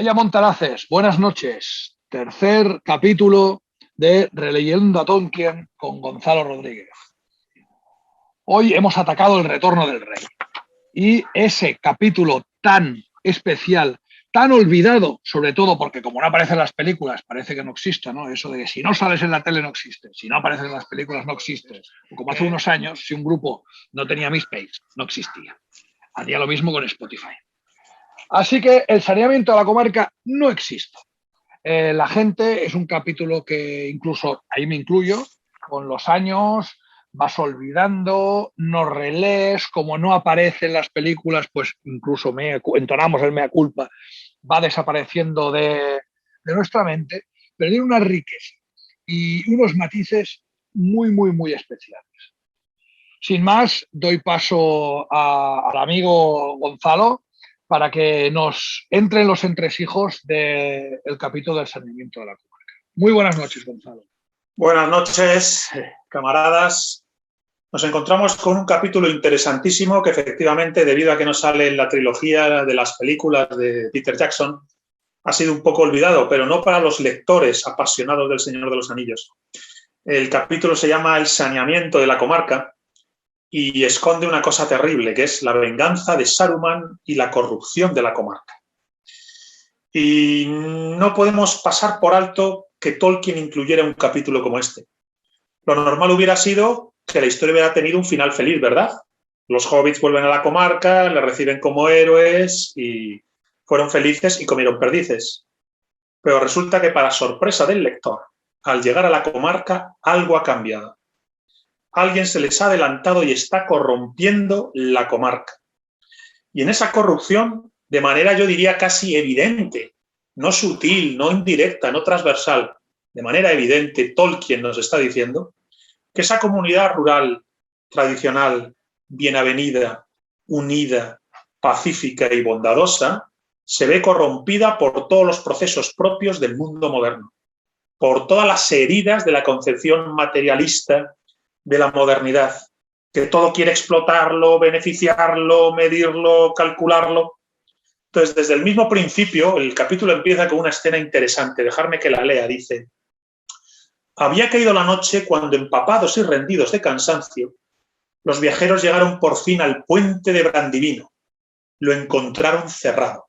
Vaya Montaraces, buenas noches. Tercer capítulo de Releyendo a Tolkien con Gonzalo Rodríguez. Hoy hemos atacado el retorno del rey. Y ese capítulo tan especial, tan olvidado, sobre todo porque como no aparece en las películas, parece que no exista, ¿no? Eso de que si no sales en la tele no existe, si no apareces en las películas no existe. O como hace unos años, si un grupo no tenía MySpace, no existía. Haría lo mismo con Spotify. Así que el saneamiento de la comarca no existe. La gente es un capítulo que incluso, ahí me incluyo, con los años vas olvidando, no relees, como no aparece en las películas, pues incluso entonamos el mea culpa, va desapareciendo de nuestra mente, pero tiene una riqueza y unos matices muy especiales. Sin más, doy paso al amigo Gonzalo para que nos entren los entresijos del capítulo del saneamiento de la comarca. Muy buenas noches, Gonzalo. Buenas noches, camaradas. Nos encontramos con un capítulo interesantísimo que efectivamente, debido a que no sale en la trilogía de las películas de Peter Jackson, ha sido un poco olvidado, pero no para los lectores apasionados del Señor de los Anillos. El capítulo se llama El saneamiento de la comarca y esconde una cosa terrible, que es la venganza de Saruman y la corrupción de la comarca. Y no podemos pasar por alto que Tolkien incluyera un capítulo como este. Lo normal hubiera sido que la historia hubiera tenido un final feliz, ¿verdad? Los hobbits vuelven a la comarca, le reciben como héroes y fueron felices y comieron perdices. Pero resulta que, para sorpresa del lector, al llegar a la comarca, algo ha cambiado. Alguien se les ha adelantado y está corrompiendo la comarca. Y en esa corrupción, de manera yo diría casi evidente, no sutil, no indirecta, no transversal, de manera evidente, Tolkien nos está diciendo que esa comunidad rural, tradicional, bien avenida, unida, pacífica y bondadosa, se ve corrompida por todos los procesos propios del mundo moderno, por todas las heridas de la concepción materialista de la modernidad, que todo quiere explotarlo, beneficiarlo, medirlo, calcularlo. Entonces, desde el mismo principio, el capítulo empieza con una escena interesante. Dejarme que la lea. Dice: había caído la noche cuando, empapados y rendidos de cansancio, los viajeros llegaron por fin al puente de Brandivino. Lo encontraron cerrado.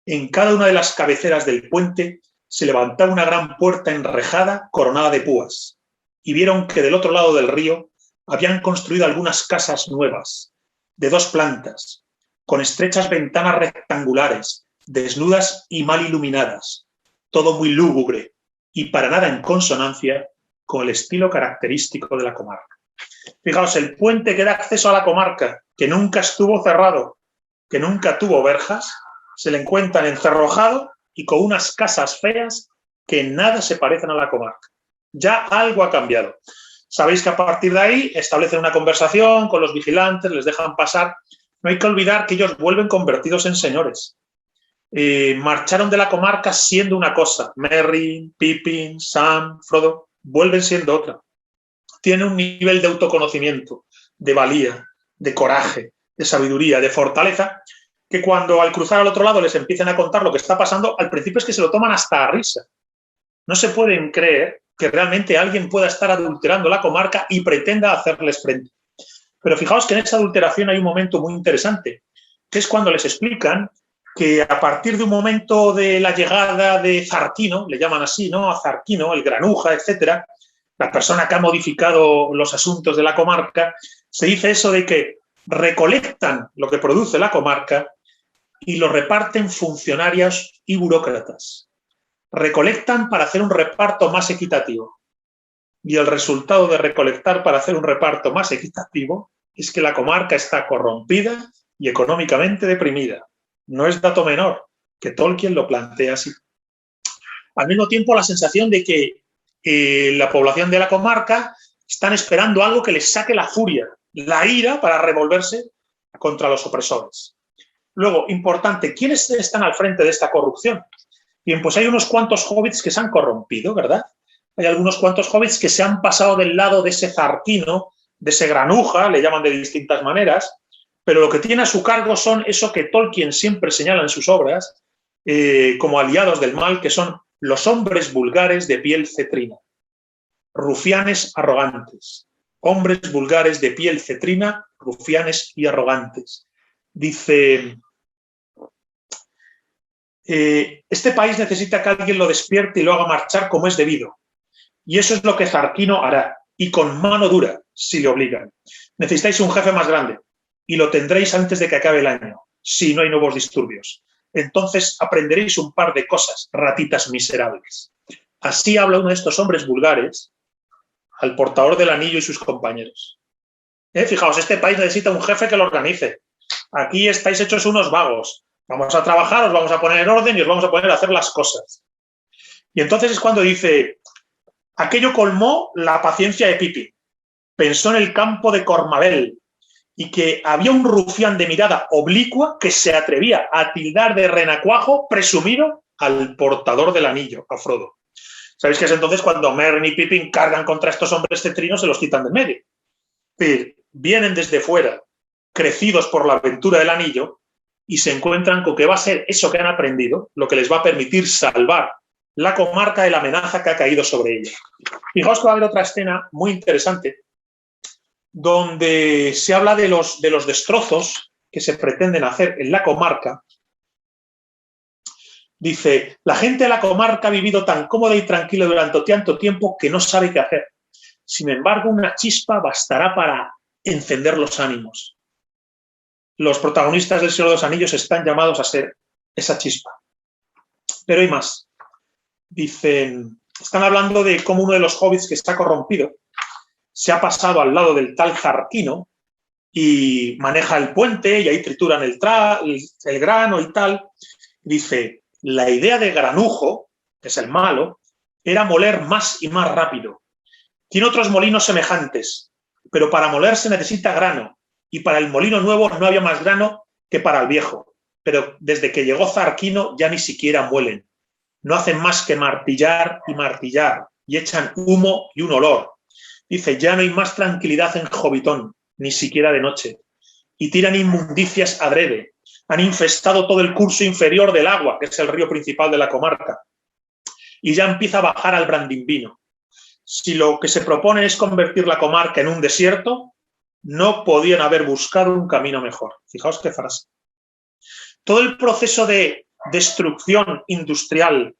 En cada una de las cabeceras del puente se levantaba una gran puerta enrejada coronada de púas, y vieron que del otro lado del río habían construido algunas casas nuevas, de 2 plantas, con estrechas ventanas rectangulares, desnudas y mal iluminadas, todo muy lúgubre y para nada en consonancia con el estilo característico de la comarca. Fijaos, el puente que da acceso a la comarca, que nunca estuvo cerrado, que nunca tuvo verjas, se le encuentran encerrojado y con unas casas feas que en nada se parecen a la comarca. Ya algo ha cambiado. Sabéis que a partir de ahí establecen una conversación con los vigilantes, les dejan pasar. No hay que olvidar que ellos vuelven convertidos en señores. Marcharon de la comarca siendo una cosa. Merry, Pippin, Sam, Frodo, vuelven siendo otra. Tienen un nivel de autoconocimiento, de valía, de coraje, de sabiduría, de fortaleza, que cuando al cruzar al otro lado les empiezan a contar lo que está pasando, al principio es que se lo toman hasta a risa. No se pueden creer que realmente alguien pueda estar adulterando la comarca y pretenda hacerles frente. Pero fijaos que en esa adulteración hay un momento muy interesante, que es cuando les explican que a partir de un momento de la llegada de Zarquino, le llaman así, ¿no? A Zarquino, el granuja, etcétera, la persona que ha modificado los asuntos de la comarca, se dice eso de que recolectan lo que produce la comarca y lo reparten funcionarios y burócratas. Recolectan para hacer un reparto más equitativo. Y el resultado de recolectar para hacer un reparto más equitativo es que la comarca está corrompida y económicamente deprimida. No es dato menor que Tolkien lo plantea así. Al mismo tiempo, la sensación de que la población de la comarca están esperando algo que les saque la furia, la ira, para revolverse contra los opresores. Luego, importante, ¿quiénes están al frente de esta corrupción? Bien, pues hay unos cuantos hobbits que se han corrompido, ¿verdad? Hay algunos cuantos hobbits que se han pasado del lado de ese Zarquino, de ese granuja, le llaman de distintas maneras, pero lo que tiene a su cargo son eso que Tolkien siempre señala en sus obras, como aliados del mal, que son los hombres vulgares de piel cetrina, rufianes arrogantes. Hombres vulgares de piel cetrina, rufianes y arrogantes. Dice, este país necesita que alguien lo despierte y lo haga marchar como es debido. Y eso es lo que Zarquino hará, y con mano dura, si le obligan. Necesitáis un jefe más grande, y lo tendréis antes de que acabe el año, si no hay nuevos disturbios. Entonces aprenderéis un par de cosas, ratitas miserables. Así habla uno de estos hombres vulgares al portador del anillo y sus compañeros. Fijaos, este país necesita un jefe que lo organice. Aquí estáis hechos unos vagos. Vamos a trabajar, os vamos a poner en orden y os vamos a poner a hacer las cosas. Y entonces es cuando dice, aquello colmó la paciencia de Pippin. Pensó en el campo de Cormabel y que había un rufián de mirada oblicua que se atrevía a tildar de renacuajo presumido al portador del anillo, a Frodo. Sabéis que es entonces cuando Merry y Pippin cargan contra estos hombres cetrinos, se los quitan de medio. Es decir, vienen desde fuera, crecidos por la aventura del anillo, y se encuentran con que va a ser eso que han aprendido, lo que les va a permitir salvar la comarca de la amenaza que ha caído sobre ella. Fijaos que va a haber otra escena muy interesante, donde se habla de los destrozos que se pretenden hacer en la comarca. Dice, la gente de la comarca ha vivido tan cómoda y tranquila durante tanto tiempo que no sabe qué hacer. Sin embargo, una chispa bastará para encender los ánimos. Los protagonistas del Señor de los Anillos están llamados a ser esa chispa. Pero hay más. Dicen, están hablando de cómo uno de los hobbits que está corrompido se ha pasado al lado del tal Zarquino y maneja el puente y ahí trituran el grano y tal. Dice, la idea de Granujo, que es el malo, era moler más y más rápido. Tiene otros molinos semejantes, pero para moler se necesita grano y para el molino nuevo no había más grano que para el viejo. Pero desde que llegó Zarquino ya ni siquiera muelen. No hacen más que martillar y martillar y echan humo y un olor. Dice, ya no hay más tranquilidad en Hobbiton, ni siquiera de noche. Y tiran inmundicias adrede. Han infestado todo el curso inferior del agua, que es el río principal de la comarca. Y ya empieza a bajar al Brandimbino. Si lo que se propone es convertir la comarca en un desierto, no podían haber buscado un camino mejor. Fijaos qué frase. Todo el proceso de destrucción industrial,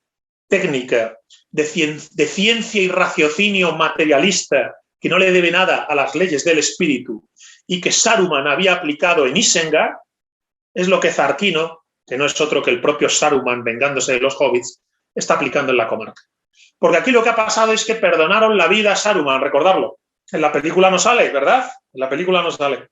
técnica, de ciencia y raciocinio materialista que no le debe nada a las leyes del espíritu y que Saruman había aplicado en Isengard, es lo que Zarquino, que no es otro que el propio Saruman vengándose de los hobbits, está aplicando en la comarca. Porque aquí lo que ha pasado es que perdonaron la vida a Saruman, recordarlo. En la película no sale, ¿verdad? En la película no sale.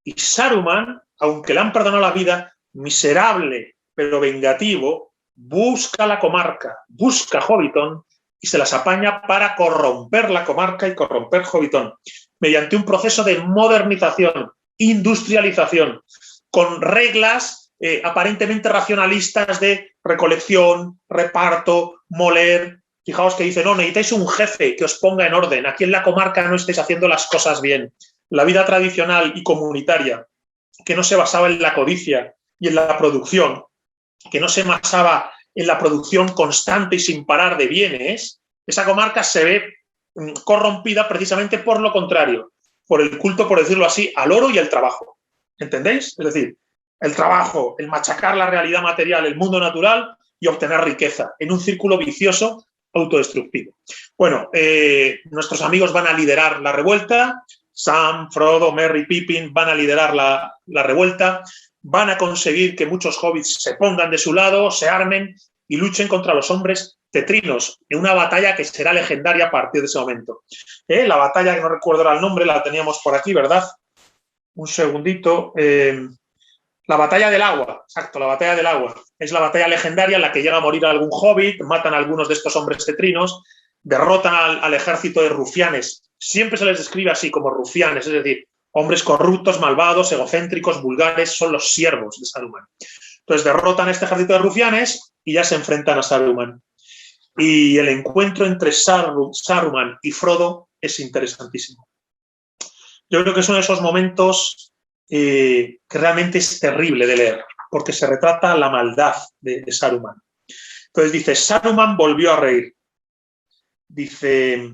Y Saruman, aunque le han perdonado la vida, miserable pero vengativo, busca la comarca, busca Hobbiton y se las apaña para corromper la comarca y corromper Hobbiton mediante un proceso de modernización, industrialización, con reglas aparentemente racionalistas de recolección, reparto, moler. Fijaos que dice, no, necesitáis un jefe que os ponga en orden. Aquí en la comarca no estáis haciendo las cosas bien. La vida tradicional y comunitaria, que no se basaba en la codicia y en la producción, que no se basaba en la producción constante y sin parar de bienes, esa comarca se ve corrompida precisamente por lo contrario, por el culto, por decirlo así, al oro y al trabajo. ¿Entendéis? Es decir, el trabajo, el machacar la realidad material, el mundo natural y obtener riqueza en un círculo vicioso autodestructivo. Bueno, nuestros amigos van a liderar la revuelta. Sam, Frodo, Merry, Pippin van a liderar la revuelta. Van a conseguir que muchos hobbits se pongan de su lado, se armen y luchen contra los hombres cetrinos en una batalla que será legendaria a partir de ese momento. La batalla, que no recuerdo ahora el nombre, la teníamos por aquí, ¿verdad? Un segundito. La batalla del agua, exacto, la batalla del agua. Es la batalla legendaria en la que llega a morir algún hobbit, matan a algunos de estos hombres cetrinos, derrotan al ejército de rufianes. Siempre se les describe así como rufianes, es decir, hombres corruptos, malvados, egocéntricos, vulgares, son los siervos de Saruman. Entonces derrotan a este ejército de rufianes y ya se enfrentan a Saruman. Y el encuentro entre Saruman y Frodo es interesantísimo. Yo creo que es uno de esos momentos que realmente es terrible de leer. porque se retrata la maldad de Saruman. Entonces dice, Saruman volvió a reír. Dice,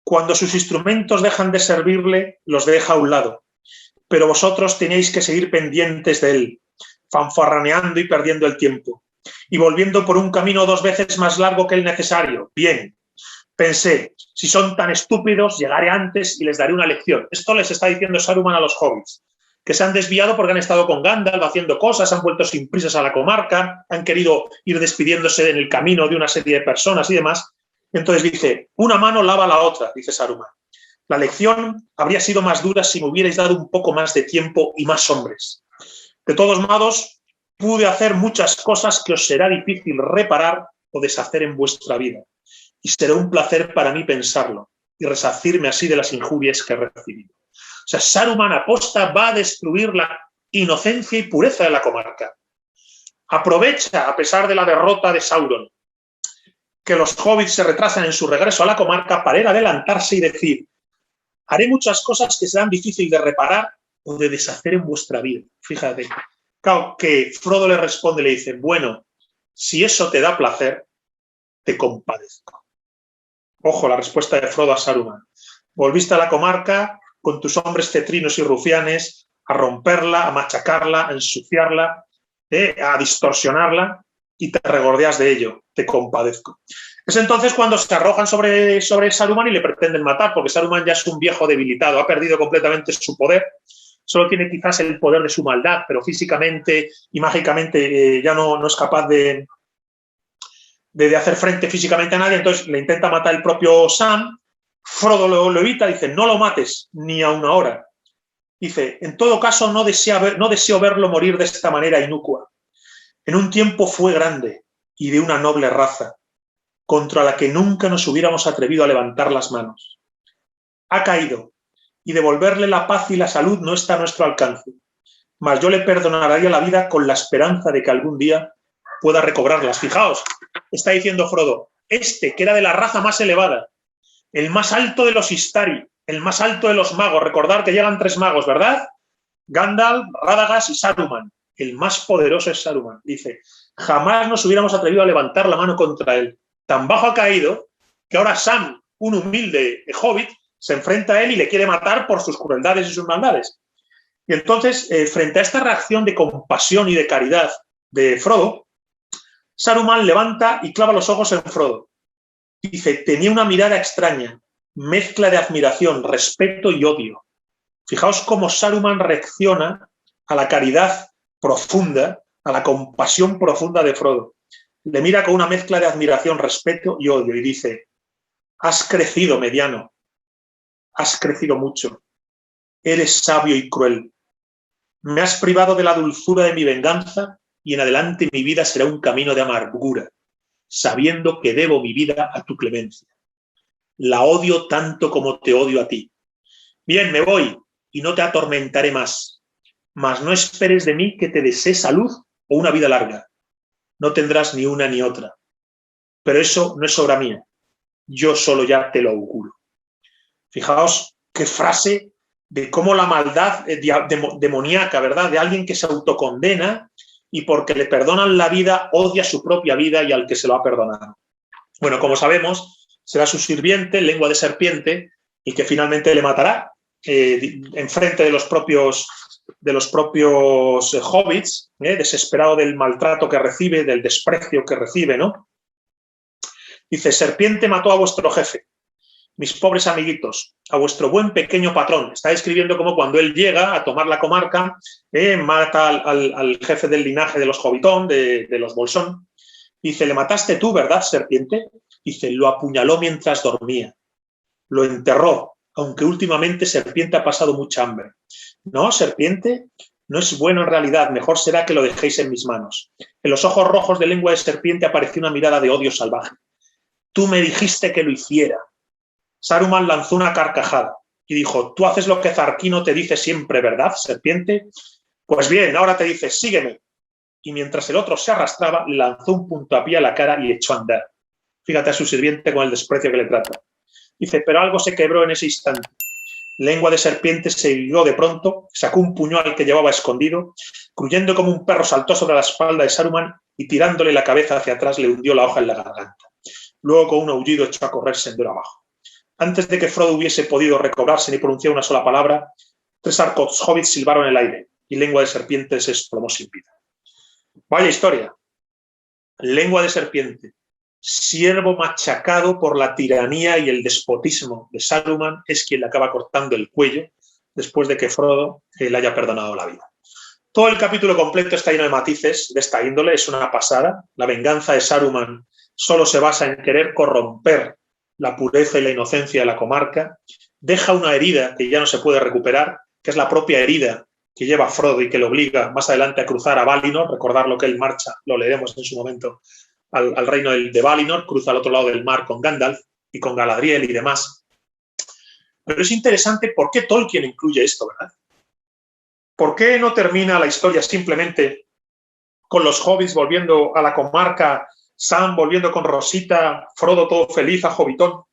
cuando sus instrumentos dejan de servirle, los deja a un lado, pero vosotros tenéis que seguir pendientes de él, fanfarraneando y perdiendo el tiempo, y volviendo por un camino 2 veces más largo que el necesario. Bien, pensé, si son tan estúpidos, llegaré antes y les daré una lección. Esto les está diciendo Saruman a los hobbits, que se han desviado porque han estado con Gandalf haciendo cosas, han vuelto sin prisas a la comarca, han querido ir despidiéndose en el camino de una serie de personas y demás. Entonces dice, una mano lava la otra, dice Saruman. La lección habría sido más dura si me hubierais dado un poco más de tiempo y más hombres. De todos modos, pude hacer muchas cosas que os será difícil reparar o deshacer en vuestra vida. Y será un placer para mí pensarlo y resarcirme así de las injurias que he recibido. O sea, Saruman aposta, va a destruir la inocencia y pureza de la comarca. Aprovecha, a pesar de la derrota de Sauron, que los hobbits se retrasan en su regreso a la comarca para él adelantarse y decir, haré muchas cosas que serán difíciles de reparar o de deshacer en vuestra vida. Fíjate, claro, que Frodo le responde y le dice, bueno, si eso te da placer, te compadezco. Ojo, la respuesta de Frodo a Saruman. Volviste a la comarca con tus hombres cetrinos y rufianes a romperla, a machacarla, a ensuciarla, a distorsionarla y te regordeas de ello. Te compadezco. Es entonces cuando se arrojan sobre Saruman y le pretenden matar, porque Saruman ya es un viejo debilitado, ha perdido completamente su poder, solo tiene quizás el poder de su maldad, pero físicamente y mágicamente ya no es capaz de hacer frente físicamente a nadie, entonces le intenta matar el propio Sam. Frodo lo evita, dice, no lo mates ni aun ahora. Dice, en todo caso no deseo verlo morir de esta manera inocua. En un tiempo fue grande y de una noble raza, contra la que nunca nos hubiéramos atrevido a levantar las manos. Ha caído, y devolverle la paz y la salud no está a nuestro alcance, mas yo le perdonaría la vida con la esperanza de que algún día pueda recobrarlas. Fijaos, está diciendo Frodo, que era de la raza más elevada, el más alto de los Istari, el más alto de los magos, recordad que llegan 3 magos, ¿verdad? Gandalf, Radagast y Saruman. El más poderoso es Saruman. Dice, jamás nos hubiéramos atrevido a levantar la mano contra él. Tan bajo ha caído que ahora Sam, un humilde hobbit, se enfrenta a él y le quiere matar por sus crueldades y sus maldades. Y entonces, frente a esta reacción de compasión y de caridad de Frodo, Saruman levanta y clava los ojos en Frodo. Dice, tenía una mirada extraña, mezcla de admiración, respeto y odio. Fijaos cómo Saruman reacciona a la caridad profunda, a la compasión profunda de Frodo. Le mira con una mezcla de admiración, respeto y odio y dice, has crecido, mediano, has crecido mucho, eres sabio y cruel. Me has privado de la dulzura de mi venganza y en adelante mi vida será un camino de amargura, sabiendo que debo mi vida a tu clemencia. La odio tanto como te odio a ti. Bien, me voy y no te atormentaré más, mas no esperes de mí que te desee salud o una vida larga. No tendrás ni una ni otra. Pero eso no es obra mía. Yo solo ya te lo auguro. Fijaos qué frase de cómo la maldad demoníaca, ¿verdad? De alguien que se autocondena y porque le perdonan la vida, odia su propia vida y al que se lo ha perdonado. Bueno, como sabemos, será su sirviente, lengua de serpiente, y que finalmente le matará en frente de los propios hobbits, desesperado del maltrato que recibe, del desprecio que recibe, ¿no? Dice, serpiente mató a vuestro jefe, mis pobres amiguitos, a vuestro buen pequeño patrón. Está describiendo cómo cuando él llega a tomar la comarca, mata al jefe del linaje de los Hobbitón, de los Bolsón. Dice, le mataste tú, ¿verdad, serpiente? Dice, lo apuñaló mientras dormía. Lo enterró, aunque últimamente serpiente ha pasado mucha hambre. No, serpiente, no es bueno en realidad, mejor será que lo dejéis en mis manos. En los ojos rojos de lengua de serpiente apareció una mirada de odio salvaje. Tú me dijiste que lo hiciera. Saruman lanzó una carcajada y dijo, tú haces lo que Zarquino te dice siempre, ¿verdad, serpiente? Pues bien, ahora te dice, sígueme. Y mientras el otro se arrastraba, le lanzó un puntapié a la cara y echó a andar. Fíjate a su sirviente con el desprecio que le trata. Dice, pero algo se quebró en ese instante. Lengua de serpiente se irguió de pronto, sacó un puñal que llevaba escondido, cruyendo como un perro saltó sobre la espalda de Saruman y tirándole la cabeza hacia atrás le hundió la hoja en la garganta. Luego con un aullido echó a correr sendero abajo. Antes de que Frodo hubiese podido recobrarse ni pronunciar una sola palabra, 3 arcos hobbits silbaron en el aire y Lengua de serpiente se desplomó sin vida. Vaya historia. Lengua de serpiente, siervo machacado por la tiranía y el despotismo de Saruman, es quien le acaba cortando el cuello después de que Frodo le haya perdonado la vida. Todo el capítulo completo está lleno de matices de esta índole, es una pasada. La venganza de Saruman solo se basa en querer corromper la pureza y la inocencia de la comarca. Deja una herida que ya no se puede recuperar, que es la propia herida que lleva Frodo y que le obliga más adelante a cruzar a Valinor. Recordar lo que él marcha, lo leeremos en su momento, al reino de Valinor, cruza al otro lado del mar con Gandalf y con Galadriel y demás. Pero es interesante por qué Tolkien incluye esto, ¿verdad? ¿Por qué no termina la historia simplemente con los hobbits volviendo a la comarca, Sam volviendo con Rosita, Frodo todo feliz a Hobbiton?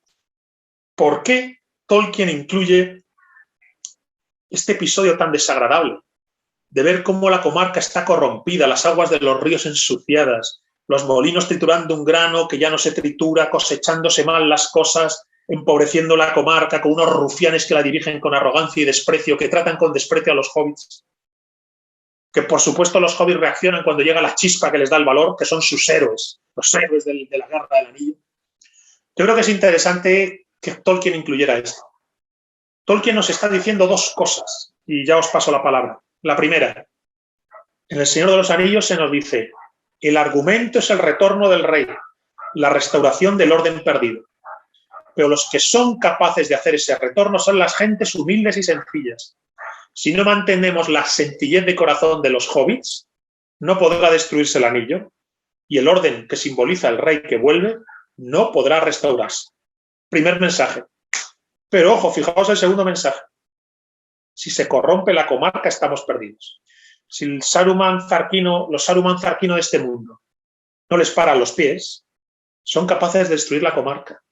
¿Por qué Tolkien incluye este episodio tan desagradable de ver cómo la comarca está corrompida, las aguas de los ríos ensuciadas, los molinos triturando un grano que ya no se tritura, cosechándose mal las cosas, empobreciendo la comarca con unos rufianes que la dirigen con arrogancia y desprecio, que tratan con desprecio a los hobbits? Que por supuesto los hobbits reaccionan cuando llega la chispa que les da el valor, que son sus héroes, los héroes de la Guerra del Anillo. Yo creo que es interesante que Tolkien incluyera esto. Tolkien nos está diciendo 2 cosas, y ya os paso la palabra. La primera, en El Señor de los Anillos se nos dice: el argumento es el retorno del rey, la restauración del orden perdido. Pero los que son capaces de hacer ese retorno son las gentes humildes y sencillas. Si no mantenemos la sencillez de corazón de los hobbits, no podrá destruirse el anillo y el orden que simboliza el rey que vuelve no podrá restaurarse. Primer mensaje. Pero ojo, fijaos el segundo mensaje. Si se corrompe la comarca, estamos perdidos. Si los Saruman Zarquino de este mundo no les paran los pies, son capaces de destruir la comarca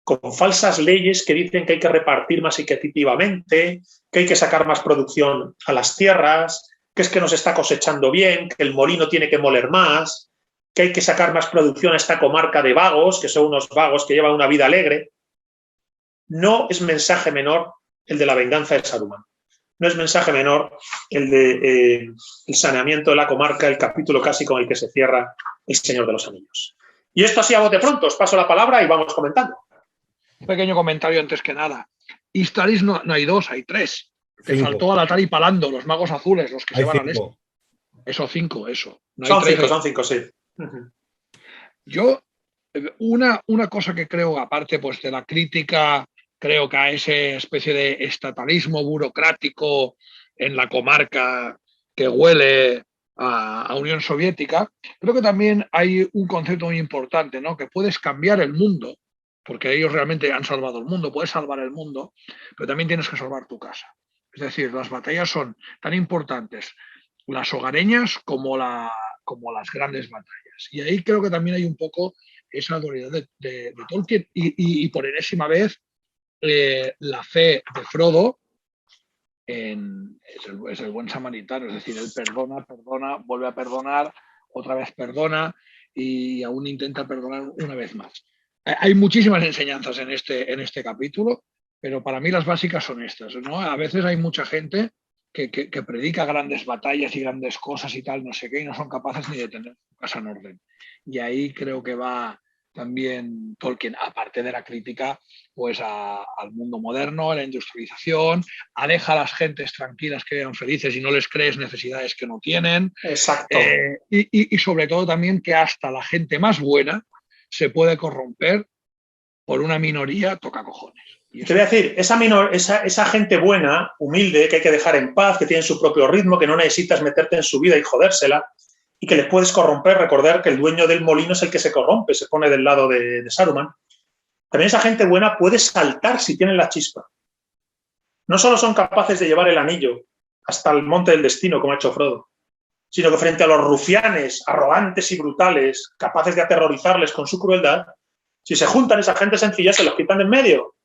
con falsas leyes que dicen que hay que repartir más equitativamente, que hay que sacar más producción a las tierras, que es que nos está cosechando bien, que el molino tiene que moler más, que hay que sacar más producción a esta comarca de vagos, que son unos vagos que llevan una vida alegre. No es mensaje menor el de la venganza de Saruman. No es mensaje menor el de el saneamiento de la comarca, el capítulo casi con el que se cierra El Señor de los Anillos. Y esto así a bote pronto, os paso la palabra y vamos comentando. Un pequeño comentario antes que nada. Istaris no hay 2, hay 3. Te 5. faltó Alatar y Palando, los magos azules, los que Hay se van 5. al este. Eso, 5, eso. No son hay 3, 5, son 5, sí. Yo, una cosa que creo, aparte pues de la crítica, creo que a esa especie de estatalismo burocrático en la comarca que huele a Unión Soviética, creo que también hay un concepto muy importante, ¿no? Que puedes cambiar el mundo, porque ellos realmente han salvado el mundo, puedes salvar el mundo, pero también tienes que salvar tu casa. Es decir, las batallas son tan importantes, las hogareñas como las grandes batallas. Y ahí creo que también hay un poco esa dualidad de Tolkien y por enésima vez la fe de Frodo es el buen samaritano, es decir, él perdona, vuelve a perdonar, otra vez perdona y aún intenta perdonar una vez más. Hay muchísimas enseñanzas en este capítulo, pero para mí las básicas son estas, ¿no? A veces hay mucha gente que predica grandes batallas y grandes cosas y tal, no sé qué, y no son capaces ni de tener su casa en orden. Y ahí creo que va también Tolkien, aparte de la crítica pues al mundo moderno, a la industrialización, aleja a las gentes tranquilas que vivan felices y no les crees necesidades que no tienen. Exacto. Y sobre todo también que hasta la gente más buena se puede corromper por una minoría toca cojones. Te voy a decir, esa gente buena, humilde, que hay que dejar en paz, que tiene su propio ritmo, que no necesitas meterte en su vida y jodérsela, y que les puedes corromper, recordar que el dueño del molino es el que se corrompe, se pone del lado de Saruman. También esa gente buena puede saltar si tienen la chispa. No solo son capaces de llevar el anillo hasta el monte del destino, como ha hecho Frodo, sino que frente a los rufianes, arrogantes y brutales, capaces de aterrorizarles con su crueldad, si se juntan esa gente sencilla, se los quitan de en medio.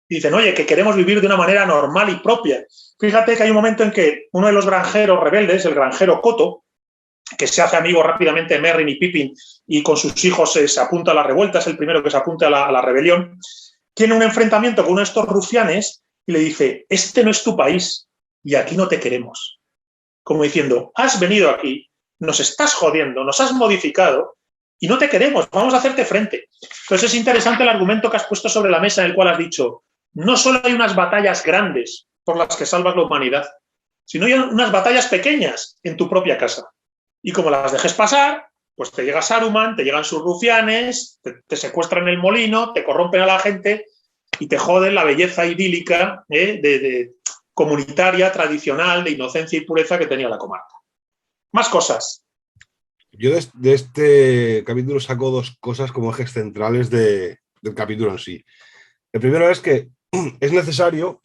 y dicen, oye, que queremos vivir de una manera normal y propia. Fíjate que hay un momento en que uno de los granjeros rebeldes, el granjero Coto, que se hace amigo rápidamente de Merry y Pippin y con sus hijos se apunta a la revuelta, es el primero que se apunta a la rebelión, tiene un enfrentamiento con uno de estos rufianes y le dice, este no es tu país y aquí no te queremos. Como diciendo, has venido aquí, nos estás jodiendo, nos has modificado y no te queremos, vamos a hacerte frente. Entonces es interesante el argumento que has puesto sobre la mesa en el cual has dicho, no solo hay unas batallas grandes por las que salvas la humanidad, sino hay unas batallas pequeñas en tu propia casa. Y como las dejes pasar, pues te llega Saruman, te llegan sus rufianes, te secuestran el molino, te corrompen a la gente y te joden la belleza idílica de comunitaria, tradicional, de inocencia y pureza que tenía la comarca. Más cosas. Yo de este capítulo saco dos cosas como ejes centrales del capítulo en sí. El primero es que es necesario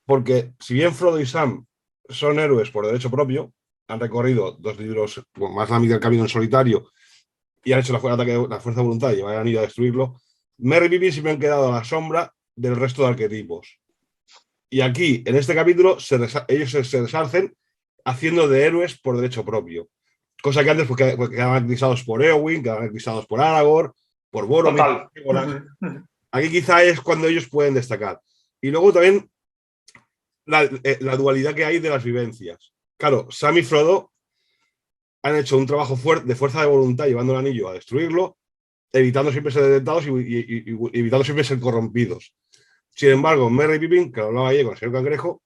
porque si bien Frodo y Sam son héroes por derecho propio, han recorrido 2 libros, bueno, más de la mitad del camino en solitario y han hecho el ataque de la fuerza de voluntad y han ido a destruirlo, Merry y Pippin siempre han quedado a la sombra del resto de arquetipos. Y aquí, en este capítulo, ellos se resarcen haciendo de héroes por derecho propio. Cosa que antes pues, quedaban eclipsados por Eowyn, quedaban eclipsados por Aragorn, por Boromir. Aquí quizá es cuando ellos pueden destacar. Y luego también la dualidad que hay de las vivencias. Claro, Sam y Frodo han hecho un trabajo de fuerza de voluntad llevando el anillo a destruirlo, evitando siempre ser detectados y evitando siempre ser corrompidos. Sin embargo, Merry y Pippin, que lo hablaba ayer con el señor Cangrejo,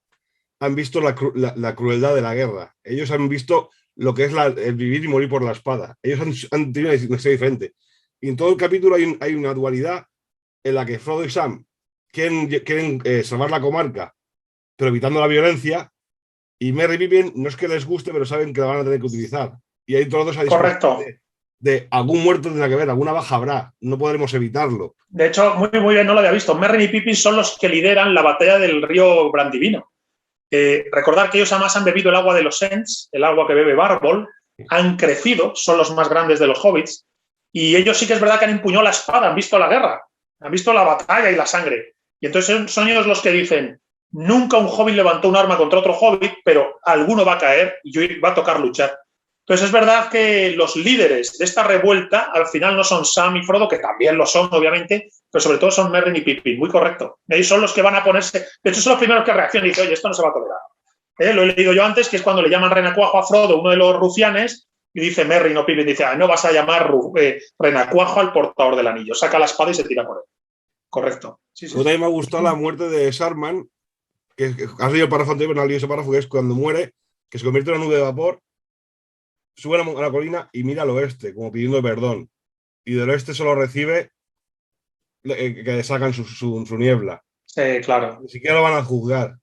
han visto la crueldad de la guerra. Ellos han visto lo que es el vivir y morir por la espada. Ellos han tenido una historia diferente. Y en todo el capítulo hay una dualidad en la que Frodo y Sam quieren salvar la comarca, pero evitando la violencia, y Merry y Pippin no es que les guste, pero saben que la van a tener que utilizar. Y hay todos a disposición de algún muerto tendrá que ver, alguna baja habrá, no podremos evitarlo. De hecho, muy bien, no lo había visto. Merry y Pippin son los que lideran la batalla del río Brandivino. Recordar que ellos además han bebido el agua de los Ents, el agua que bebe Bárbol, han crecido, son los más grandes de los hobbits, y ellos sí que es verdad que han empuñado la espada, han visto la guerra, han visto la batalla y la sangre. Y entonces son ellos los que dicen, nunca un hobbit levantó un arma contra otro hobbit, pero alguno va a caer y va a tocar luchar. Entonces es verdad que los líderes de esta revuelta al final no son Sam y Frodo, que también lo son, obviamente, pero sobre todo son Merry y Pippin, muy correcto. Ellos son los que van a ponerse... De hecho, son los primeros que reaccionan y dicen, oye, esto no se va a tolerar. Lo he leído yo antes, que es cuando le llaman renacuajo a Frodo, uno de los rufianes, y dice Merry, no Pippin, dice, no vas a llamar renacuajo al portador del anillo. Saca la espada y se tira por él. Correcto. Sí. También me ha gustado la muerte de Saruman, que has leído el párrafo anterior, no has leído ese párrafo, que es cuando muere, que se convierte en una nube de vapor, sube a la colina y mira al oeste, como pidiendo perdón. Y del oeste solo recibe que sacan su niebla. Claro. Ni siquiera lo van a juzgar.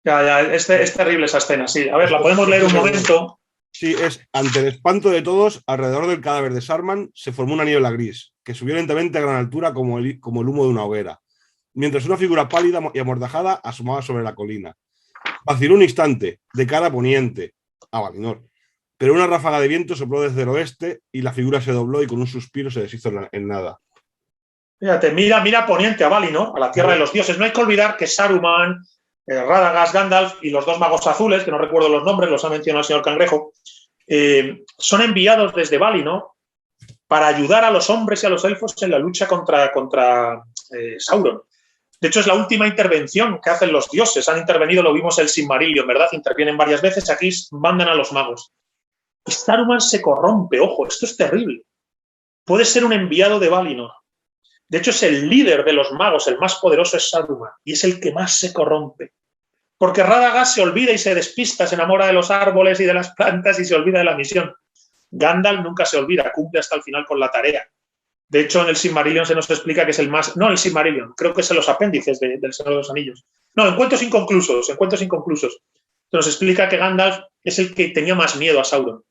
Ya, es terrible esa escena, sí. A ver, la podemos leer un momento. Sí, ante el espanto de todos, alrededor del cadáver de Saruman se formó una niebla gris, que subió lentamente a gran altura como el humo de una hoguera, mientras una figura pálida y amordajada asomaba sobre la colina. Vaciló un instante, de cara a poniente, a Valinor, pero una ráfaga de viento sopló desde el oeste y la figura se dobló y con un suspiro se deshizo en nada. Fíjate, mira poniente a Valinor, a la tierra de los dioses. No hay que olvidar que Saruman, Radagast, Gandalf y los 2 magos azules, que no recuerdo los nombres, los ha mencionado el señor Cangrejo, son enviados desde Valinor para ayudar a los hombres y a los elfos en la lucha contra Sauron. De hecho, es la última intervención que hacen los dioses. Han intervenido, lo vimos el Silmarillion, ¿verdad? Intervienen varias veces, aquí mandan a los magos. Y Saruman se corrompe, ojo, esto es terrible. Puede ser un enviado de Valinor. De hecho, es el líder de los magos, el más poderoso es Saruman, y es el que más se corrompe. Porque Radagast se olvida y se despista, se enamora de los árboles y de las plantas y se olvida de la misión. Gandalf nunca se olvida, cumple hasta el final con la tarea. De hecho, en el Silmarillion se nos explica que es el más... No, el Silmarillion, creo que es en los apéndices del Señor de los Anillos. No, en Cuentos Inconclusos. Se nos explica que Gandalf es el que tenía más miedo a Sauron.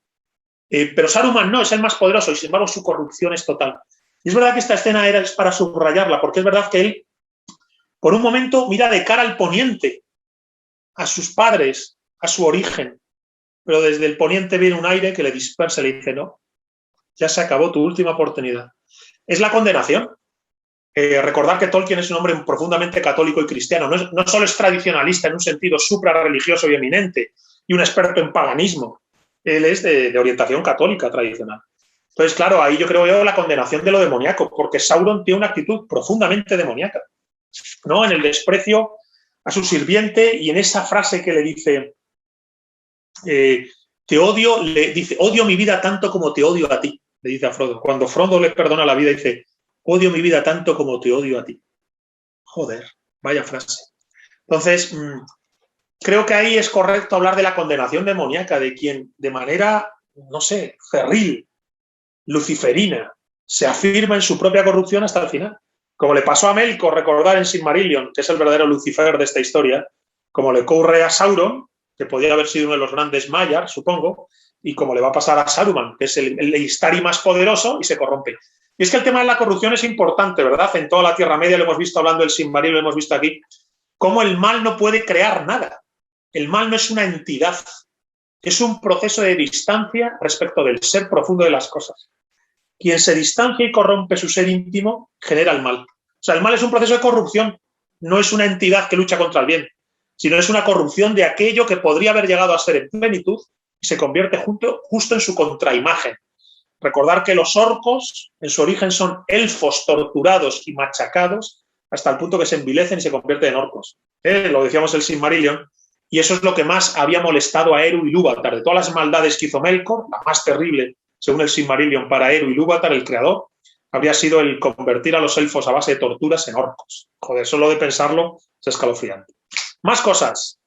Pero Saruman no, es el más poderoso y sin embargo su corrupción es total. Y es verdad que esta escena es para subrayarla, porque es verdad que él, por un momento, mira de cara al poniente, a sus padres, a su origen, pero desde el poniente viene un aire que le dispersa y le dice, no, ya se acabó tu última oportunidad. Es la condenación. Recordar que Tolkien es un hombre profundamente católico y cristiano. No solo es tradicionalista en un sentido suprarreligioso y eminente y un experto en paganismo. Él es de orientación católica tradicional. Entonces, claro, ahí yo creo la condenación de lo demoníaco, porque Sauron tiene una actitud profundamente demoníaca, ¿no? En el desprecio a su sirviente y en esa frase que le dice, te odio, le dice, odio mi vida tanto como te odio a ti, le dice a Frodo. Cuando Frodo le perdona la vida, dice, odio mi vida tanto como te odio a ti. Joder, vaya frase. Entonces, creo que ahí es correcto hablar de la condenación demoníaca, de quien de manera, no sé, cerril, luciferina, se afirma en su propia corrupción hasta el final. Como le pasó a Melkor, recordar en Silmarillion, que es el verdadero Lucifer de esta historia, como le ocurre a Sauron, que podría haber sido uno de los grandes Maiar, supongo, y como le va a pasar a Saruman, que es el Istari más poderoso y se corrompe. Y es que el tema de la corrupción es importante, ¿verdad? En toda la Tierra Media lo hemos visto hablando del Silmarillion, lo hemos visto aquí, cómo el mal no puede crear nada. El mal no es una entidad, es un proceso de distancia respecto del ser profundo de las cosas. Quien se distancia y corrompe su ser íntimo genera el mal. O sea, el mal es un proceso de corrupción, no es una entidad que lucha contra el bien, sino es una corrupción de aquello que podría haber llegado a ser en plenitud y se convierte justo en su contraimagen. Recordar que los orcos en su origen son elfos torturados y machacados hasta el punto que se envilecen y se convierten en orcos. Lo decíamos el Silmarillion, y eso es lo que más había molestado a Eru y Ilúvatar. De todas las maldades que hizo Melkor, la más terrible, según el Silmarillion, para Eru y Ilúvatar, el creador, habría sido el convertir a los elfos a base de torturas en orcos. Joder, solo de pensarlo es escalofriante. Más cosas.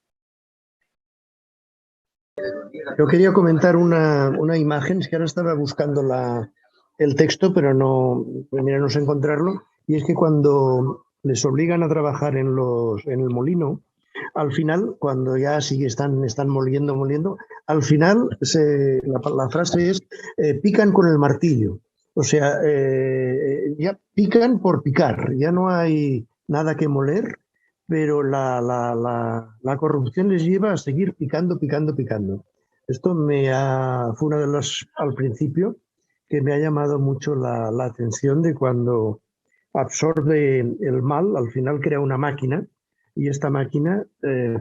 Yo quería comentar una imagen, es que ahora estaba buscando el texto, pero no sé encontrarlo, y es que cuando les obligan a trabajar en el molino, al final, cuando ya sí están moliendo, al final la frase es pican con el martillo. O sea, ya pican por picar, ya no hay nada que moler, pero la corrupción les lleva a seguir picando. Esto fue una de las, al principio, que me ha llamado mucho la atención de cuando absorbe el mal, al final crea una máquina, y esta máquina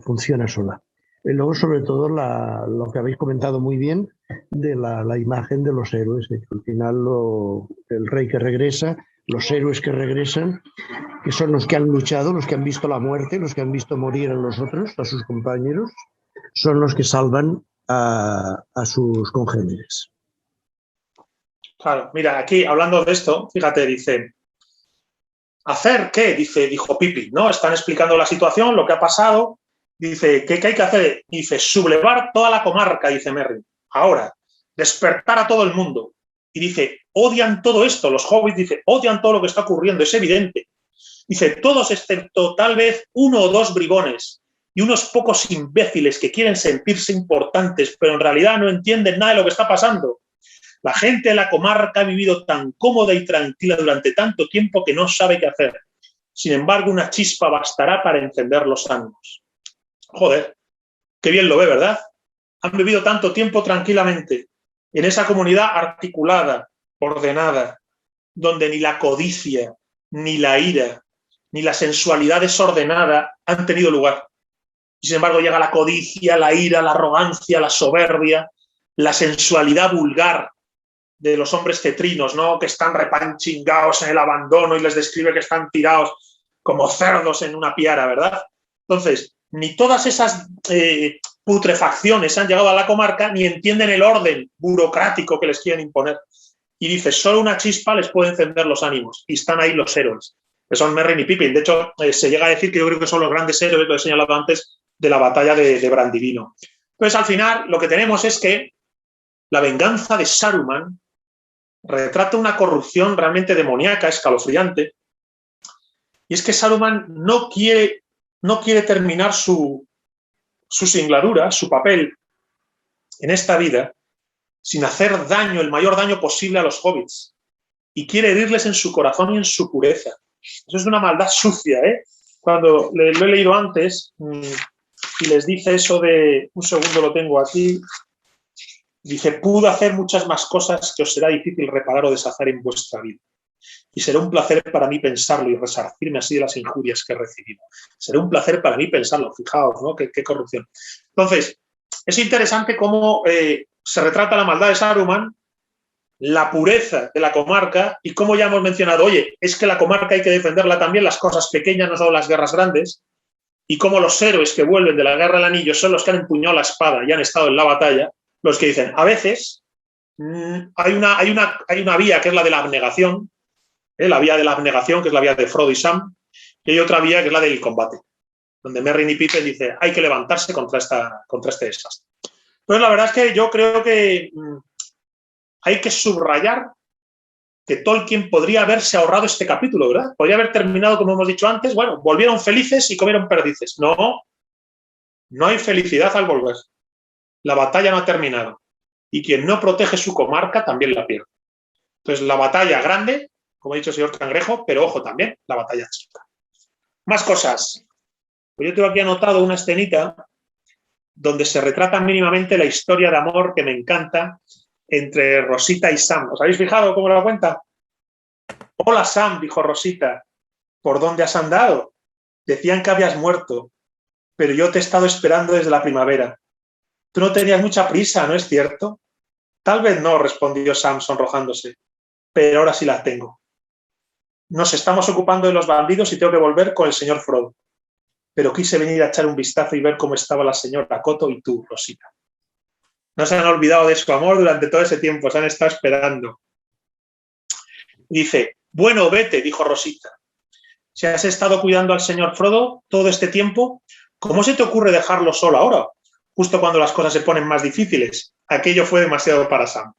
funciona sola. Y luego, sobre todo, lo que habéis comentado muy bien de la imagen de los héroes, de que al final el rey que regresa, los héroes que regresan, que son los que han luchado, los que han visto la muerte, los que han visto morir a los otros, a sus compañeros, son los que salvan a sus congéneres. Claro, mira, aquí hablando de esto, fíjate, dice, ¿hacer qué? Dijo Pippin, ¿no? Están explicando la situación, lo que ha pasado. Dice, ¿qué hay que hacer? Dice, sublevar toda la comarca, dice Merry. Ahora, despertar a todo el mundo. Y dice, odian todo esto, los hobbits, dice, odian todo lo que está ocurriendo, es evidente. Dice, todos excepto tal vez 1 o 2 bribones y unos pocos imbéciles que quieren sentirse importantes, pero en realidad no entienden nada de lo que está pasando. La gente de la comarca ha vivido tan cómoda y tranquila durante tanto tiempo que no sabe qué hacer. Sin embargo, una chispa bastará para encender los ánimos. Joder, qué bien lo ve, ¿verdad? Han vivido tanto tiempo tranquilamente en esa comunidad articulada, ordenada, donde ni la codicia, ni la ira, ni la sensualidad desordenada han tenido lugar. Y sin embargo llega la codicia, la ira, la arrogancia, la soberbia, la sensualidad vulgar de los hombres cetrinos, ¿no? Que están repanchingados en el abandono y les describe que están tirados como cerdos en una piara, ¿verdad? Entonces, ni todas esas putrefacciones han llegado a la comarca ni entienden el orden burocrático que les quieren imponer. Y dice, solo una chispa les puede encender los ánimos. Y están ahí los héroes, que son Merry y Pippin. De hecho, se llega a decir que yo creo que son los grandes héroes, lo he señalado antes, de la batalla de Brandivino. Entonces, al final, lo que tenemos es que la venganza de Saruman retrata una corrupción realmente demoníaca, escalofriante. Y es que Saruman no quiere terminar su singladura, su papel en esta vida, sin hacer daño, el mayor daño posible a los hobbits. Y quiere herirles en su corazón y en su pureza. Eso es una maldad sucia, ¿eh? Cuando lo he leído antes y les dice eso de... Un segundo, lo tengo aquí. Dice, pudo hacer muchas más cosas que os será difícil reparar o deshacer en vuestra vida. Y será un placer para mí pensarlo y resarcirme así de las injurias que he recibido. Será un placer para mí pensarlo, fijaos, ¿no? Qué corrupción. Entonces, es interesante cómo se retrata la maldad de Saruman, la pureza de la comarca y como ya hemos mencionado, oye, es que la comarca hay que defenderla también, las cosas pequeñas no son las guerras grandes, y como los héroes que vuelven de la Guerra del Anillo son los que han empuñado la espada y han estado en la batalla, los que dicen, a veces hay una vía que es la de la abnegación, la vía de la abnegación, que es la vía de Frodo y Sam, y hay otra vía que es la del combate, donde Merry y Pippin dice, hay que levantarse contra este desastre. Entonces, la verdad es que yo creo que hay que subrayar que Tolkien podría haberse ahorrado este capítulo, ¿verdad? Podría haber terminado, como hemos dicho antes, bueno, volvieron felices y comieron perdices. No, no hay felicidad al volver. La batalla no ha terminado. Y quien no protege su comarca también la pierde. Entonces, la batalla grande, como ha dicho el señor Cangrejo, pero ojo también, la batalla chica. Más cosas. Pues yo tengo aquí anotado una escenita donde se retrata mínimamente la historia de amor que me encanta entre Rosita y Sam. ¿Os habéis fijado cómo la cuenta? Hola Sam, dijo Rosita, ¿por dónde has andado? Decían que habías muerto, pero yo te he estado esperando desde la primavera. Tú no tenías mucha prisa, ¿no es cierto? Tal vez no, respondió Sam sonrojándose, pero ahora sí la tengo. Nos estamos ocupando de los bandidos y tengo que volver con el señor Frodo. Pero quise venir a echar un vistazo y ver cómo estaba la señora Coto y tú, Rosita. No se han olvidado de su amor durante todo ese tiempo, se han estado esperando. Dice, bueno, vete, dijo Rosita. Si has estado cuidando al señor Frodo todo este tiempo, ¿cómo se te ocurre dejarlo solo ahora? Justo cuando las cosas se ponen más difíciles. Aquello fue demasiado para Sam.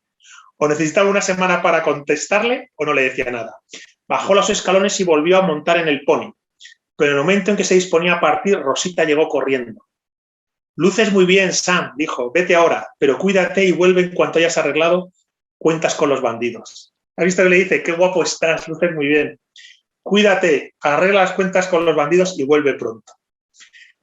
O necesitaba una semana para contestarle o no le decía nada. Bajó los escalones y volvió a montar en el pony. Pero en el momento en que se disponía a partir, Rosita llegó corriendo. Luces muy bien, Sam, dijo, vete ahora, pero cuídate y vuelve en cuanto hayas arreglado cuentas con los bandidos. ¿Has visto que le dice? Qué guapo estás, luces muy bien. Cuídate, arregla las cuentas con los bandidos y vuelve pronto.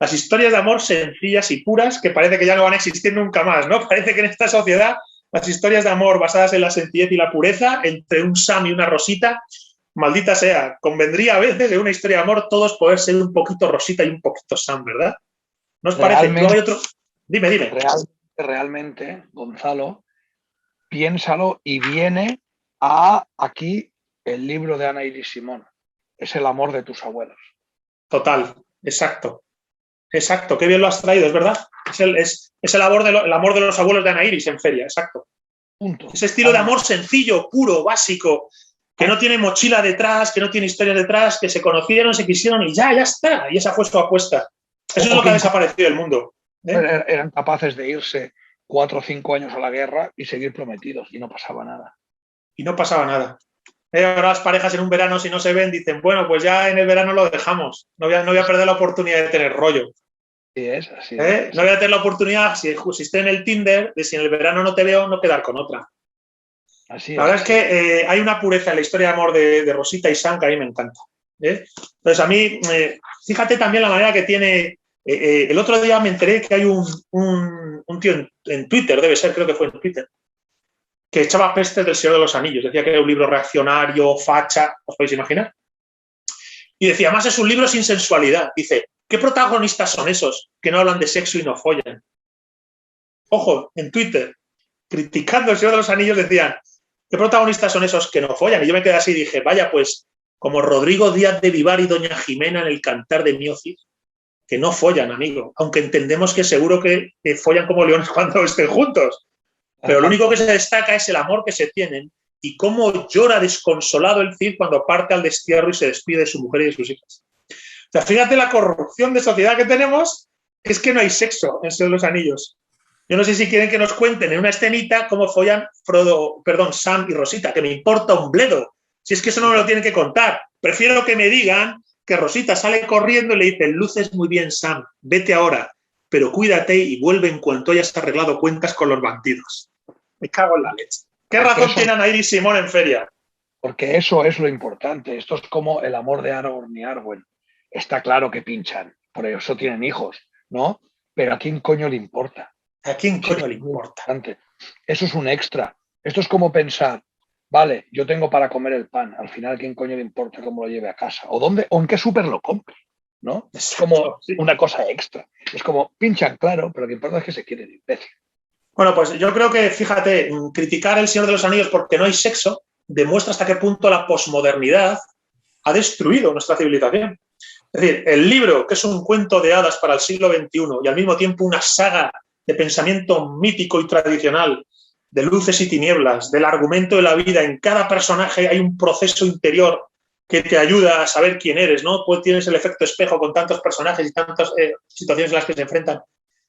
Las historias de amor sencillas y puras que parece que ya no van a existir nunca más, ¿no? Parece que en esta sociedad las historias de amor basadas en la sencillez y la pureza entre un Sam y una Rosita, maldita sea, convendría a veces en una historia de amor todos poder ser un poquito Rosita y un poquito Sam, ¿verdad? ¿No os parece? ¿No hay otro? Dime. Realmente, Gonzalo, piénsalo y viene a aquí el libro de Ana Iris Simón. Es el amor de tus abuelos. Total, exacto. Exacto, qué bien lo has traído, es verdad. Es el amor de los abuelos de Ana Iris en feria, exacto. Punto. Ese estilo de amor sencillo, puro, básico, que no tiene mochila detrás, que no tiene historias detrás, que se conocieron, se quisieron y ya está. Y esa fue su apuesta. Eso es lo que ha desaparecido del mundo. Eran capaces de irse 4 o 5 años a la guerra y seguir prometidos y no pasaba nada. Y no pasaba nada. Ahora las parejas en un verano, si no se ven, dicen, bueno, pues ya en el verano lo dejamos. No voy a perder la oportunidad de tener rollo. Sí, es así. No voy a tener la oportunidad, si estoy en el Tinder, de si en el verano no te veo, no quedar con otra. Así la verdad es que hay una pureza en la historia de amor de Rosita y Sam que a mí me encanta. Entonces, a mí, fíjate también la manera que tiene. El otro día me enteré que hay un tío en Twitter, debe ser, creo que fue en Twitter, que echaba pestes del Señor de los Anillos. Decía que era un libro reaccionario, facha, ¿os podéis imaginar? Y decía, además es un libro sin sensualidad. Dice, ¿qué protagonistas son esos que no hablan de sexo y no follan? Ojo, en Twitter, criticando el Señor de los Anillos, decían, ¿qué protagonistas son esos que no follan? Y yo me quedé así y dije, vaya, pues, como Rodrigo Díaz de Vivar y Doña Jimena en el Cantar de Miocid, que no follan, amigo, aunque entendemos que seguro que follan como leones cuando estén juntos. Pero lo único que se destaca es el amor que se tienen y cómo llora desconsolado el Cid cuando parte al destierro y se despide de su mujer y de sus hijas. O sea, fíjate la corrupción de sociedad que tenemos, es que no hay sexo en Señor de los Anillos. Yo no sé si quieren que nos cuenten en una escenita cómo follan Sam y Rosita, que me importa un bledo. Si es que eso no me lo tienen que contar. Prefiero que me digan que Rosita sale corriendo y le dice, luces muy bien, Sam, vete ahora, pero cuídate y vuelve en cuanto hayas arreglado cuentas con los bandidos. Me cago en la leche. ¿Qué razón tiene Ana Iris Simón en feria? Porque eso es lo importante. Esto es como el amor de Aragorn y Arwen. Está claro que pinchan, por eso tienen hijos, ¿no? Pero ¿a quién coño le importa? ¿A quién coño le importa? Eso es un extra. Esto es como pensar, vale, yo tengo para comer el pan. Al final, ¿quién coño le importa cómo lo lleve a casa? ¿O dónde, o en qué súper lo compre? ¿No? Es como una cosa extra. Es como pinchan, claro, pero lo que importa es que se quiere de imbécil. Bueno, pues yo creo que, fíjate, criticar El Señor de los Anillos porque no hay sexo demuestra hasta qué punto la posmodernidad ha destruido nuestra civilización. Es decir, el libro, que es un cuento de hadas para el siglo XXI y al mismo tiempo una saga de pensamiento mítico y tradicional, de luces y tinieblas, del argumento de la vida, en cada personaje hay un proceso interior que te ayuda a saber quién eres, ¿no? Pues tienes el efecto espejo con tantos personajes y tantas situaciones en las que se enfrentan.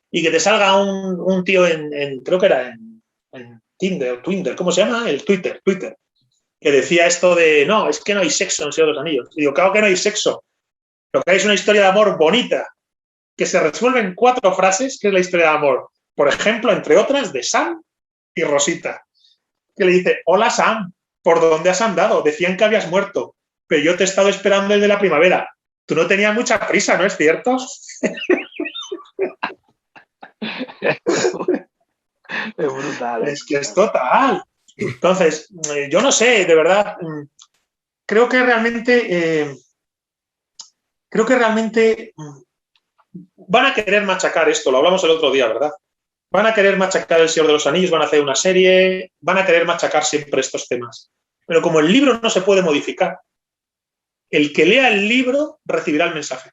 Y que te salga un tío creo que era en Twitter, ¿cómo se llama? El Twitter, que decía esto de, no, es que no hay sexo en El Señor de los Anillos. Y digo, claro que no hay sexo. Lo que hay es una historia de amor bonita, que se resuelve en 4 frases, que es la historia de amor. Por ejemplo, entre otras, de Sam y Rosita, que le dice, hola Sam, ¿por dónde has andado? Decían que habías muerto, pero yo te he estado esperando desde la primavera. Tú no tenías mucha prisa, ¿no es cierto? Es brutal. Es que es total. Entonces, yo no sé, de verdad, creo que realmente van a querer machacar esto, lo hablamos el otro día, ¿verdad? Van a querer machacar El Señor de los Anillos, van a hacer una serie, van a querer machacar siempre estos temas. Pero como el libro no se puede modificar, el que lea el libro recibirá el mensaje.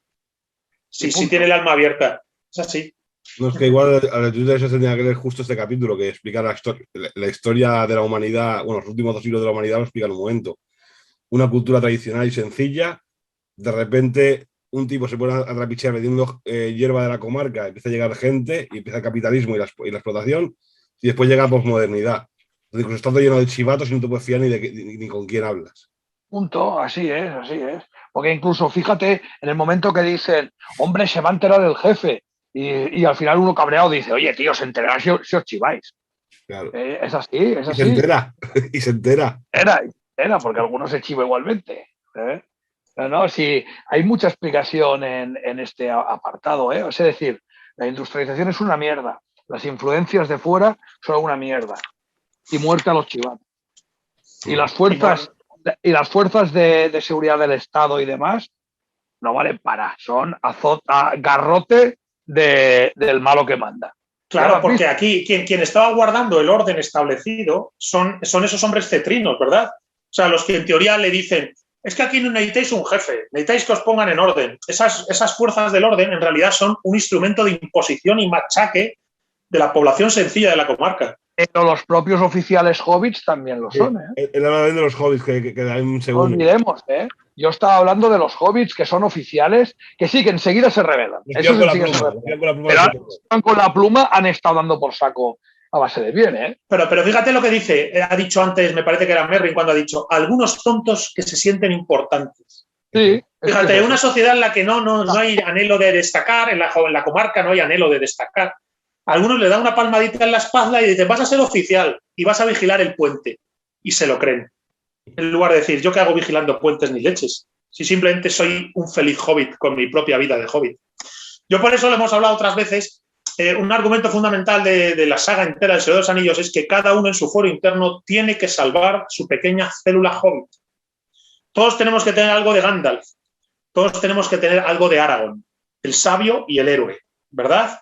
Si tiene el alma abierta. Es así. No, es que igual a la Twitter se tendría que leer justo este capítulo que explica la historia de la humanidad, bueno, los últimos 2 siglos de la humanidad lo explica en un momento. Una cultura tradicional y sencilla, de repente un tipo se pone a trapichear vendiendo hierba de la comarca, empieza a llegar gente y empieza el capitalismo y la explotación, y después llega la posmodernidad. Incluso está todo lleno de chivatos y no te puedes fiar ni con quién hablas. Punto, así es, así es. Porque incluso, fíjate, en el momento que dicen, hombre, se va a enterar el jefe, y al final uno cabreado dice, oye, tío, se enterará si os chiváis. Claro. Es así, es así. Y se entera. Era, porque algunos se chiva igualmente. No, sí, hay mucha explicación en este apartado. Es decir, la industrialización es una mierda. Las influencias de fuera son una mierda. Y muerte a los chivatos. Y las fuerzas de seguridad del Estado y demás no valen para. Son garrote del malo que manda. Claro, porque aquí quien estaba guardando el orden establecido son esos hombres cetrinos, ¿verdad? O sea, los que en teoría le dicen, es que aquí no necesitáis un jefe, necesitáis que os pongan en orden. Esas fuerzas del orden en realidad son un instrumento de imposición y machaque de la población sencilla de la comarca. Pero los propios oficiales hobbits también lo son. Él habla de los hobbits que hay un segundo. No olvidemos, Yo estaba hablando de los hobbits que son oficiales, que sí, que enseguida se rebelan. Eso sí que se rebelan. Pero con la pluma han estado dando por saco a base de bien, Pero fíjate lo que dice, ha dicho antes, me parece que era Merrin cuando ha dicho, algunos tontos que se sienten importantes. Sí. Fíjate, una sociedad en la que no hay anhelo de destacar, en la comarca no hay anhelo de destacar. A algunos le da una palmadita en la espalda y dicen, vas a ser oficial y vas a vigilar el puente. Y se lo creen. En lugar de decir, ¿yo qué hago vigilando puentes ni leches? Si simplemente soy un feliz hobbit con mi propia vida de hobbit. Yo por eso lo hemos hablado otras veces. Un argumento fundamental de la saga entera del Señor de los Anillos es que cada uno en su foro interno tiene que salvar su pequeña célula hobbit. Todos tenemos que tener algo de Gandalf. Todos tenemos que tener algo de Aragorn, el sabio y el héroe, ¿verdad?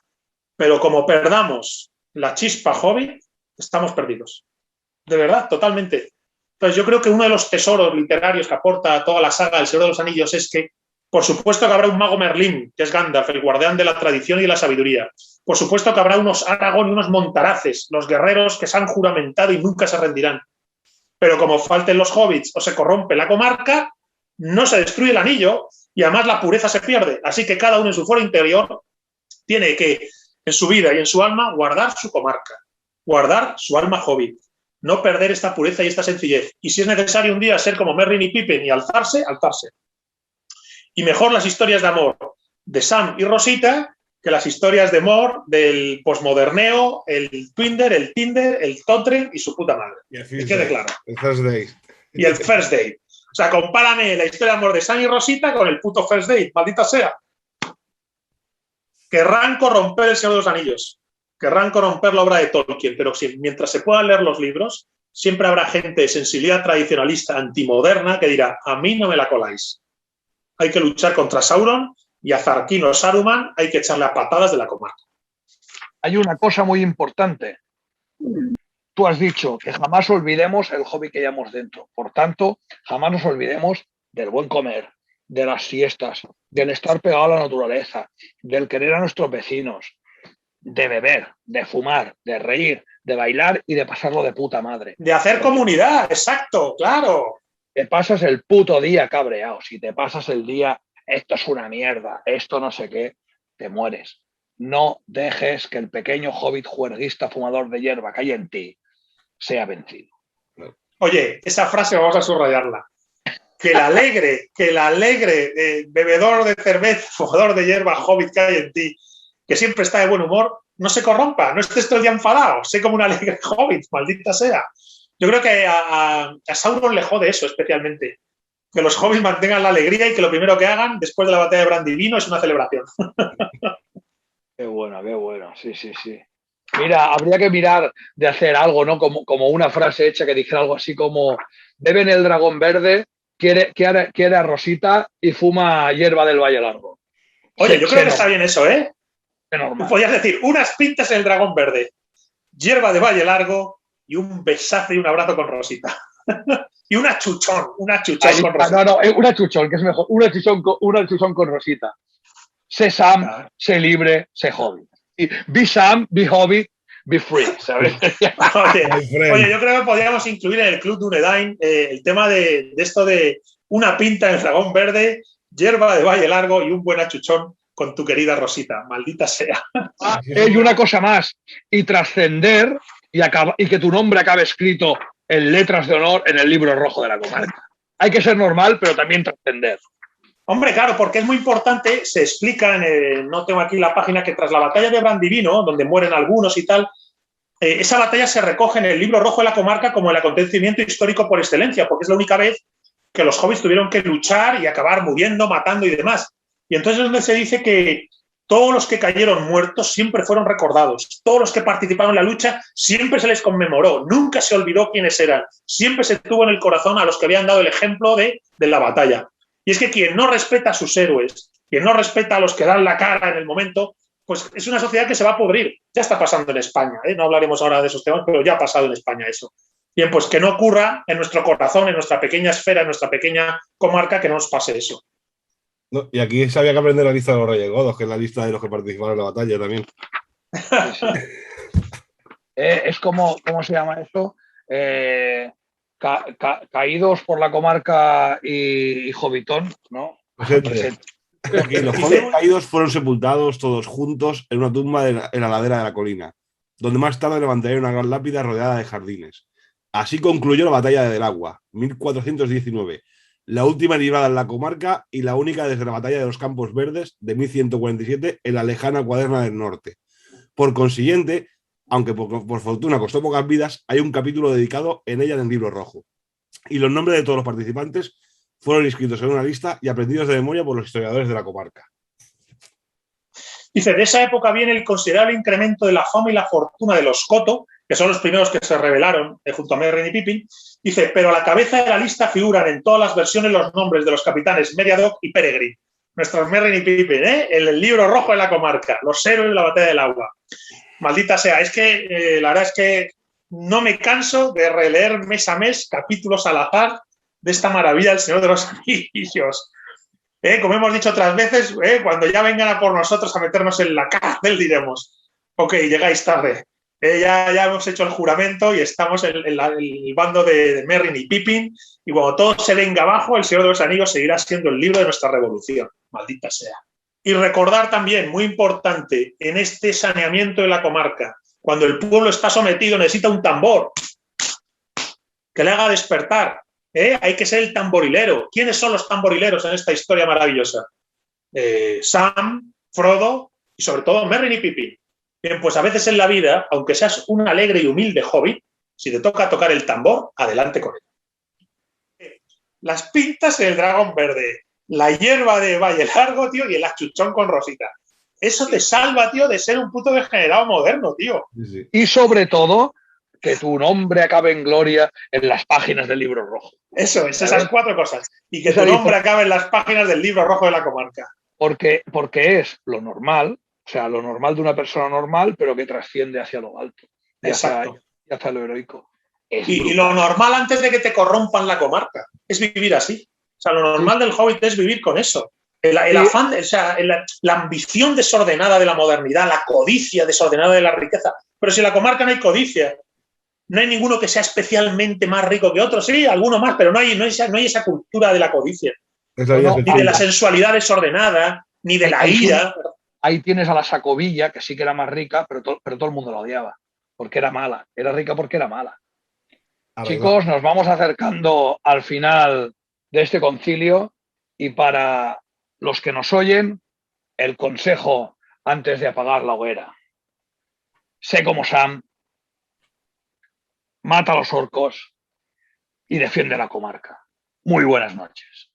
Pero como perdamos la chispa hobbit, estamos perdidos. De verdad, totalmente. Entonces yo creo que uno de los tesoros literarios que aporta toda la saga del Señor de los Anillos es que, por supuesto que habrá un mago Merlín, que es Gandalf, el guardián de la tradición y de la sabiduría. Por supuesto que habrá unos Aragorn y unos Montaraces, los guerreros que se han juramentado y nunca se rendirán. Pero como falten los hobbits o se corrompe la comarca, no se destruye el anillo y además la pureza se pierde. Así que cada uno en su foro interior tiene que, en su vida y en su alma, guardar su comarca, guardar su alma hobbit, no perder esta pureza y esta sencillez. Y si es necesario un día ser como Merlin y Pippin y alzarse, alzarse. Y mejor las historias de amor de Sam y Rosita que las historias de amor del posmoderneo, el Twinder, el Tinder, el Totre y su puta madre. Que quede claro. El First Date. Y el First Date. O sea, compárame la historia de amor de Sam y Rosita con el puto First Date, maldita sea. Querrán corromper El Señor de los Anillos, querrán corromper la obra de Tolkien, pero si, mientras se puedan leer los libros, siempre habrá gente de sensibilidad tradicionalista antimoderna que dirá, a mí no me la coláis. Hay que luchar contra Sauron y a Zarquino Saruman hay que echarle a patadas de la comarca. Hay una cosa muy importante. Tú has dicho que jamás olvidemos el hobby que llevamos dentro. Por tanto, jamás nos olvidemos del buen comer, de las siestas, del estar pegado a la naturaleza, del querer a nuestros vecinos, de beber, de fumar, de reír, de bailar y de pasarlo de puta madre. De hacer comunidad, exacto, claro. Te pasas el puto día cabreado. Si te pasas el día, esto es una mierda, esto no sé qué, te mueres. No dejes que el pequeño hobbit juerguista fumador de hierba que hay en ti sea vencido. Oye, esa frase vamos a subrayarla. Que el alegre bebedor de cerveza, fumador de hierba, hobbit que hay en ti, que siempre está de buen humor, no se corrompa, no estés todo el día enfadado, sé como un alegre hobbit, maldita sea. Yo creo que a Sauron le jode eso especialmente, que los hobbits mantengan la alegría y que lo primero que hagan después de la batalla de Brandivino es una celebración. Qué bueno, sí. Mira, habría que mirar de hacer algo, ¿no? Como una frase hecha que dijera algo así como beben el dragón verde, quiere a Rosita y fuma hierba del Valle Largo. Oye, yo creo que está bien eso, ¿eh? Normal. Podrías decir, unas pintas en el dragón verde, hierba de Valle Largo y un besazo y un abrazo con Rosita. Y una chuchón con Rosita. No, una chuchón, que es mejor. Una chuchón con Rosita. Sé Sam, sé libre, sé hobbit. Y be Sam, be hobbit, be free, ¿sabes? Oye, yo creo que podríamos incluir en el Club Dunedain el tema de esto de una pinta en el dragón verde, hierba de Valle Largo y un buen achuchón con tu querida Rosita, maldita sea. Y una cosa más, y trascender y que tu nombre acabe escrito en letras de honor en el libro rojo de la comarca. Hay que ser normal, pero también trascender. Hombre, claro, porque es muy importante, se explica, no tengo aquí la página, que tras la batalla de Brandivino, donde mueren algunos y tal, esa batalla se recoge en el libro rojo de la comarca como el acontecimiento histórico por excelencia, porque es la única vez que los hobbits tuvieron que luchar y acabar muriendo, matando y demás. Y entonces es donde se dice que todos los que cayeron muertos siempre fueron recordados. Todos los que participaron en la lucha siempre se les conmemoró. Nunca se olvidó quiénes eran. Siempre se tuvo en el corazón a los que habían dado el ejemplo de la batalla. Y es que quien no respeta a sus héroes, quien no respeta a los que dan la cara en el momento, pues es una sociedad que se va a podrir. Ya está pasando en España, ¿eh? No hablaremos ahora de esos temas, pero ya ha pasado en España eso. Bien, pues que no ocurra en nuestro corazón, en nuestra pequeña esfera, en nuestra pequeña comarca, que no nos pase eso. No, y aquí se había que aprender la lista de los Reyes Godos, que es la lista de los que participaron en la batalla también. Sí. Es como, ¿cómo se llama esto? Caídos por la comarca y Hobbitón, ¿no? Aquí, los jóvenes caídos fueron sepultados todos juntos en una tumba en la ladera de la colina, donde más tarde levantaría una gran lápida rodeada de jardines. Así concluyó la batalla de Del Agua, 1419, la última librada en la comarca y la única desde la batalla de los Campos Verdes de 1147 en la lejana Cuaderna del Norte. Por consiguiente, aunque por fortuna costó pocas vidas, hay un capítulo dedicado en ella en el libro rojo. Y los nombres de todos los participantes fueron inscritos en una lista y aprendidos de memoria por los historiadores de la comarca. Dice, de esa época viene el considerable incremento de la fama y la fortuna de los Coto, que son los primeros que se rebelaron junto a Merry y Pippin. Dice, pero a la cabeza de la lista figuran en todas las versiones los nombres de los capitanes Meriadoc y Peregrin. Nuestros Merry y Pippin, en el libro rojo de la comarca, los héroes de la batalla del agua. Maldita sea, es que la verdad es que no me canso de releer mes a mes capítulos al azar de esta maravilla del Señor de los Anillos. Como hemos dicho otras veces, cuando ya vengan a por nosotros a meternos en la cárcel, diremos, ok, llegáis tarde. Ya hemos hecho el juramento y estamos en el bando de Merry y Pippin, y cuando todo se venga abajo, el Señor de los Anillos seguirá siendo el libro de nuestra revolución. Maldita sea. Y recordar también, muy importante, en este saneamiento de la comarca, cuando el pueblo está sometido, necesita un tambor que le haga despertar. Hay que ser el tamborilero. ¿Quiénes son los tamborileros en esta historia maravillosa? Sam, Frodo y sobre todo Merry y Pippin. Bien, pues a veces en la vida, aunque seas un alegre y humilde hobbit, si te toca tocar el tambor, adelante con él. Las pintas en el dragón verde, la hierba de Valle Largo, tío, y el achuchón con Rosita. Eso te salva, tío, de ser un puto degenerado moderno, tío. Y sobre todo, que tu nombre acabe en gloria en las páginas del libro rojo. Eso es, esas 4 cosas. Y que Esa tu nombre dice- acabe en las páginas del libro rojo de la comarca. Porque es lo normal, o sea, lo normal de una persona normal, pero que trasciende hacia lo alto y Exacto. hacia lo heroico. Y lo normal antes de que te corrompan la comarca es vivir así. O sea, lo normal del Hobbit es vivir con eso. El afán, o sea, la ambición desordenada de la modernidad, la codicia desordenada de la riqueza. Pero si en la comarca no hay codicia, no hay ninguno que sea especialmente más rico que otro. Sí, alguno más, pero no hay esa cultura de la codicia. Es la vida Ni de la sensualidad desordenada, ni de la ira. Ahí tienes a la Sacovilla, que sí que era más rica, pero todo el mundo la odiaba, porque era mala. Era rica porque era mala. Chicos, nos vamos acercando al final de este concilio y para los que nos oyen, el consejo antes de apagar la hoguera. Sé como Sam, mata a los orcos y defiende la comarca. Muy buenas noches.